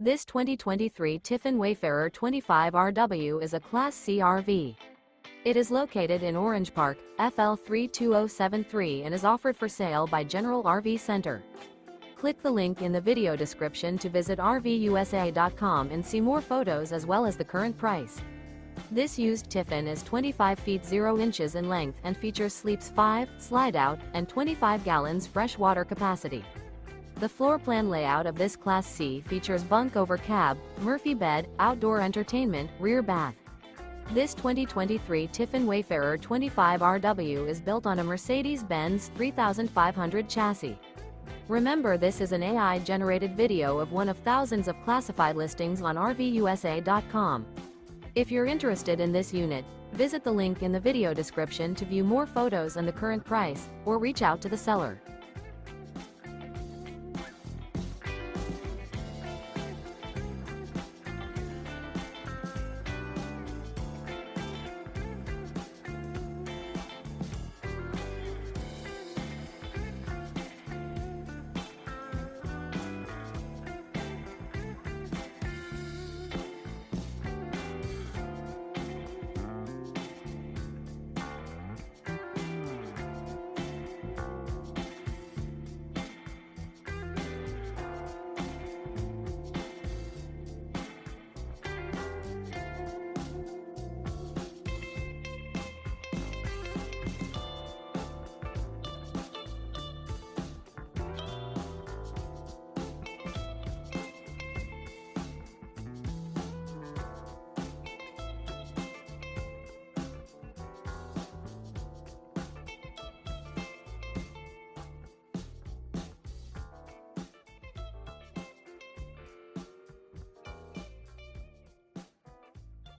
This 2023 Tiffin Wayfarer 25RW is a Class C RV. It is located in Orange Park, FL 32073 and is offered for sale by General RV Center. Click the link in the video description to visit RVUSA.com and see more photos as well as the current price. This used Tiffin is 25 feet 0 inches in length and features sleeps 5, slide-out, and 25 gallons fresh water capacity. The floor plan layout of this Class C features bunk over cab, Murphy bed, outdoor entertainment, rear bath. This 2023 Tiffin Wayfarer 25RW is built on a Mercedes-Benz 3500 chassis. Remember, this is an AI-generated video of one of thousands of classified listings on RVUSA.com. If you're interested in this unit, visit the link in the video description to view more photos and the current price, or reach out to the seller.